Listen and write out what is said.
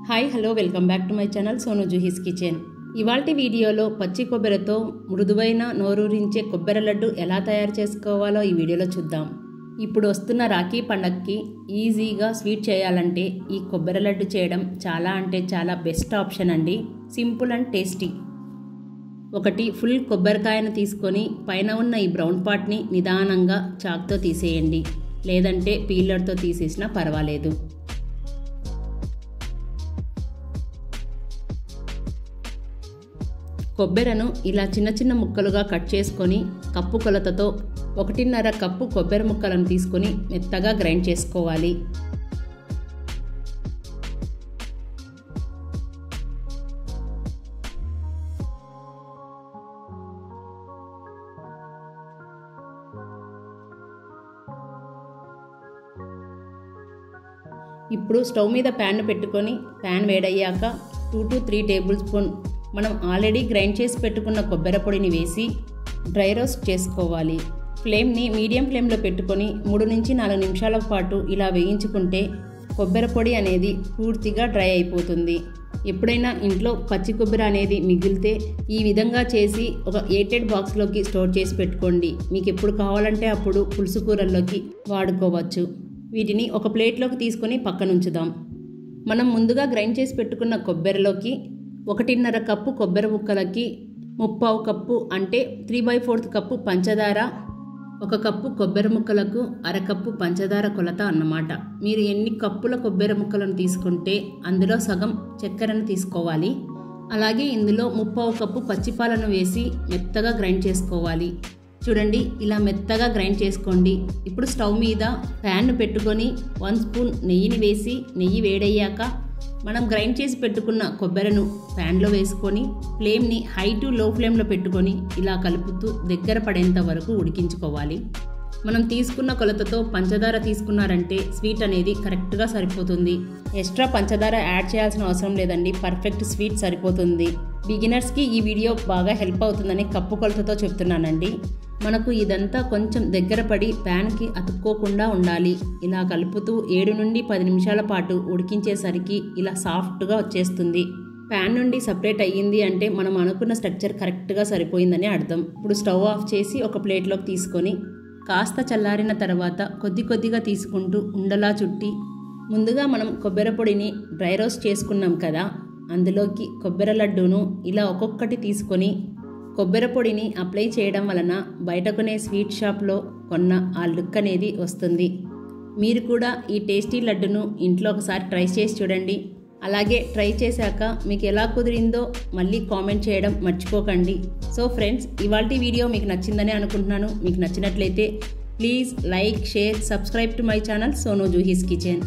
Hi hello welcome back to my channel Sonu Juhi's kitchen. ఇవాల్టి వీడియోలో పచ్చి కొబ్బరితో మృదువైన నోరూరించే కొబ్బరి లడ్డు ఎలా తయారు చేసుకోవాలో ఈ వీడియోలో చూద్దాం. ఇప్పుడు వస్తున్న రాఖీ పండగకి ఈజీగా స్వీట్ చేయాలంటే ఈ కొబ్బరి లడ్డు చేయడం చాలా బెస్ట్ ఆప్షన్ అండి. Simple and tasty. ఒకటి ఫుల్ కొబ్బరికాయను తీసుకొని పైన ఉన్న ఈ బ్రౌన్ పార్ట్ని నిదానంగా చాక్తో తీసేయండి, లేదంటే పీలర్తో తీసేసినా పర్వాలేదు. కొబ్బెరను ఇలా చిన్న చిన్న ముక్కలుగా కట్ చేసుకొని కప్పు కొలతతో 1.5 కప్పు కొబ్బరి ముక్కలను తీసుకొని మెత్తగా గ్రైండ్ చేసుకోవాలి. ఇప్పుడు స్టవ్ మీద ప్యాన్ పెట్టుకొని ప్యాన్ వేడయ్యాక 2 to 3 టేబుల్ స్పూన్ మనం ఆల్రెడీ గ్రైండ్ చేసి పెట్టుకున్న కొబ్బరి పొడిని వేసి డ్రై రోస్ట్ చేసుకోవాలి. ఫ్లేమ్ని మీడియం ఫ్లేమ్లో పెట్టుకొని 3 నుంచి 4 నిమిషాల పాటు ఇలా వేయించుకుంటే కొబ్బరి పొడి అనేది పూర్తిగా డ్రై అయిపోతుంది. ఎప్పుడైనా ఇంట్లో పచ్చి కొబ్బరి అనేది మిగిలితే ఈ విధంగా చేసి ఒక ఎయిటెడ్ బాక్స్లోకి స్టోర్ చేసి పెట్టుకోండి. మీకు ఎప్పుడు కావాలంటే అప్పుడు పులుసు కూరల్లోకి వాడుకోవచ్చు. వీటిని ఒక ప్లేట్లోకి తీసుకొని పక్కనుంచుదాం. మనం ముందుగా గ్రైండ్ చేసి పెట్టుకున్న కొబ్బరిలోకి 1.5 కప్పు కొబ్బరి ముక్కలకి 3/4 కప్పు అంటే 3/4 కప్పు పంచదార, 1 కప్పు కొబ్బరి ముక్కలకు 1/2 కప్పు పంచదార కొలత అన్నమాట. మీరు ఎన్ని కప్పుల కొబ్బరి ముక్కలను తీసుకుంటే అందులో సగం చక్కెరను తీసుకోవాలి. అలాగే ఇందులో 3/4 కప్పు పచ్చిపాలను వేసి మెత్తగా గ్రైండ్ చేసుకోవాలి. చూడండి, ఇలా మెత్తగా గ్రైండ్ చేసుకోండి. ఇప్పుడు స్టవ్ మీద ప్యాన్ పెట్టుకొని 1 స్పూన్ నెయ్యిని వేసి నెయ్యి వేడయ్యాక మనం గ్రైండ్ చేసి పెట్టుకున్న కొబ్బరిను ప్యాన్లో వేసుకొని ఫ్లేమ్ని హై టు లో ఫ్లేమ్లో పెట్టుకొని ఇలా కలుపుతూ దగ్గర పడేంత వరకు ఉడికించుకోవాలి. మనం తీసుకున్న కొలతతో పంచదార తీసుకున్నారంటే స్వీట్ అనేది కరెక్ట్గా సరిపోతుంది. ఎక్స్ట్రా పంచదార యాడ్ చేయాల్సిన అవసరం లేదండి, పర్ఫెక్ట్ స్వీట్ సరిపోతుంది. బిగినర్స్కి ఈ వీడియో బాగా హెల్ప్ అవుతుందని కప్పు కొలతతో చెప్తున్నానండి. మనకు ఇదంతా కొంచెం దగ్గర పడి ప్యాన్కి అతుక్కోకుండా ఉండాలి. ఇలా కలుపుతూ 7 నుండి 10 నిమిషాల పాటు ఉడికించేసరికి ఇలా సాఫ్ట్గా వచ్చేస్తుంది. ప్యాన్ నుండి సపరేట్ అయ్యింది అంటే మనం అనుకున్న స్ట్రక్చర్ కరెక్ట్గా సరిపోయిందని అర్థం. ఇప్పుడు స్టవ్ ఆఫ్ చేసి ఒక ప్లేట్లోకి తీసుకొని కాస్త చల్లారిన తర్వాత కొద్దిగా తీసుకుంటూ ఉండలా చుట్టి ముందుగా మనం కొబ్బరి పొడిని డ్రై రోస్ట్ చేసుకున్నాం కదా, అందులోకి కొబ్బరి లడ్డూను ఇలా ఒక్కొక్కటి తీసుకొని కొబ్బరి పొడిని అప్లై చేయడం వలన బయట కొనే స్వీట్ షాప్లో కొన్న ఆ లుక్ అనేది వస్తుంది. మీరు కూడా ఈ టేస్టీ లడ్డును ఇంట్లో ఒకసారి ట్రై చేసి చూడండి. అలాగే ట్రై చేశాక మీకు ఎలా కుదిరిందో మళ్ళీ కామెంట్ చేయడం మర్చిపోకండి. సో ఫ్రెండ్స్, ఇవాల్టి వీడియో మీకు నచ్చిందని అనుకుంటున్నాను. మీకు నచ్చినట్లయితే please like, share, subscribe to my channel Sonu Juhi's kitchen.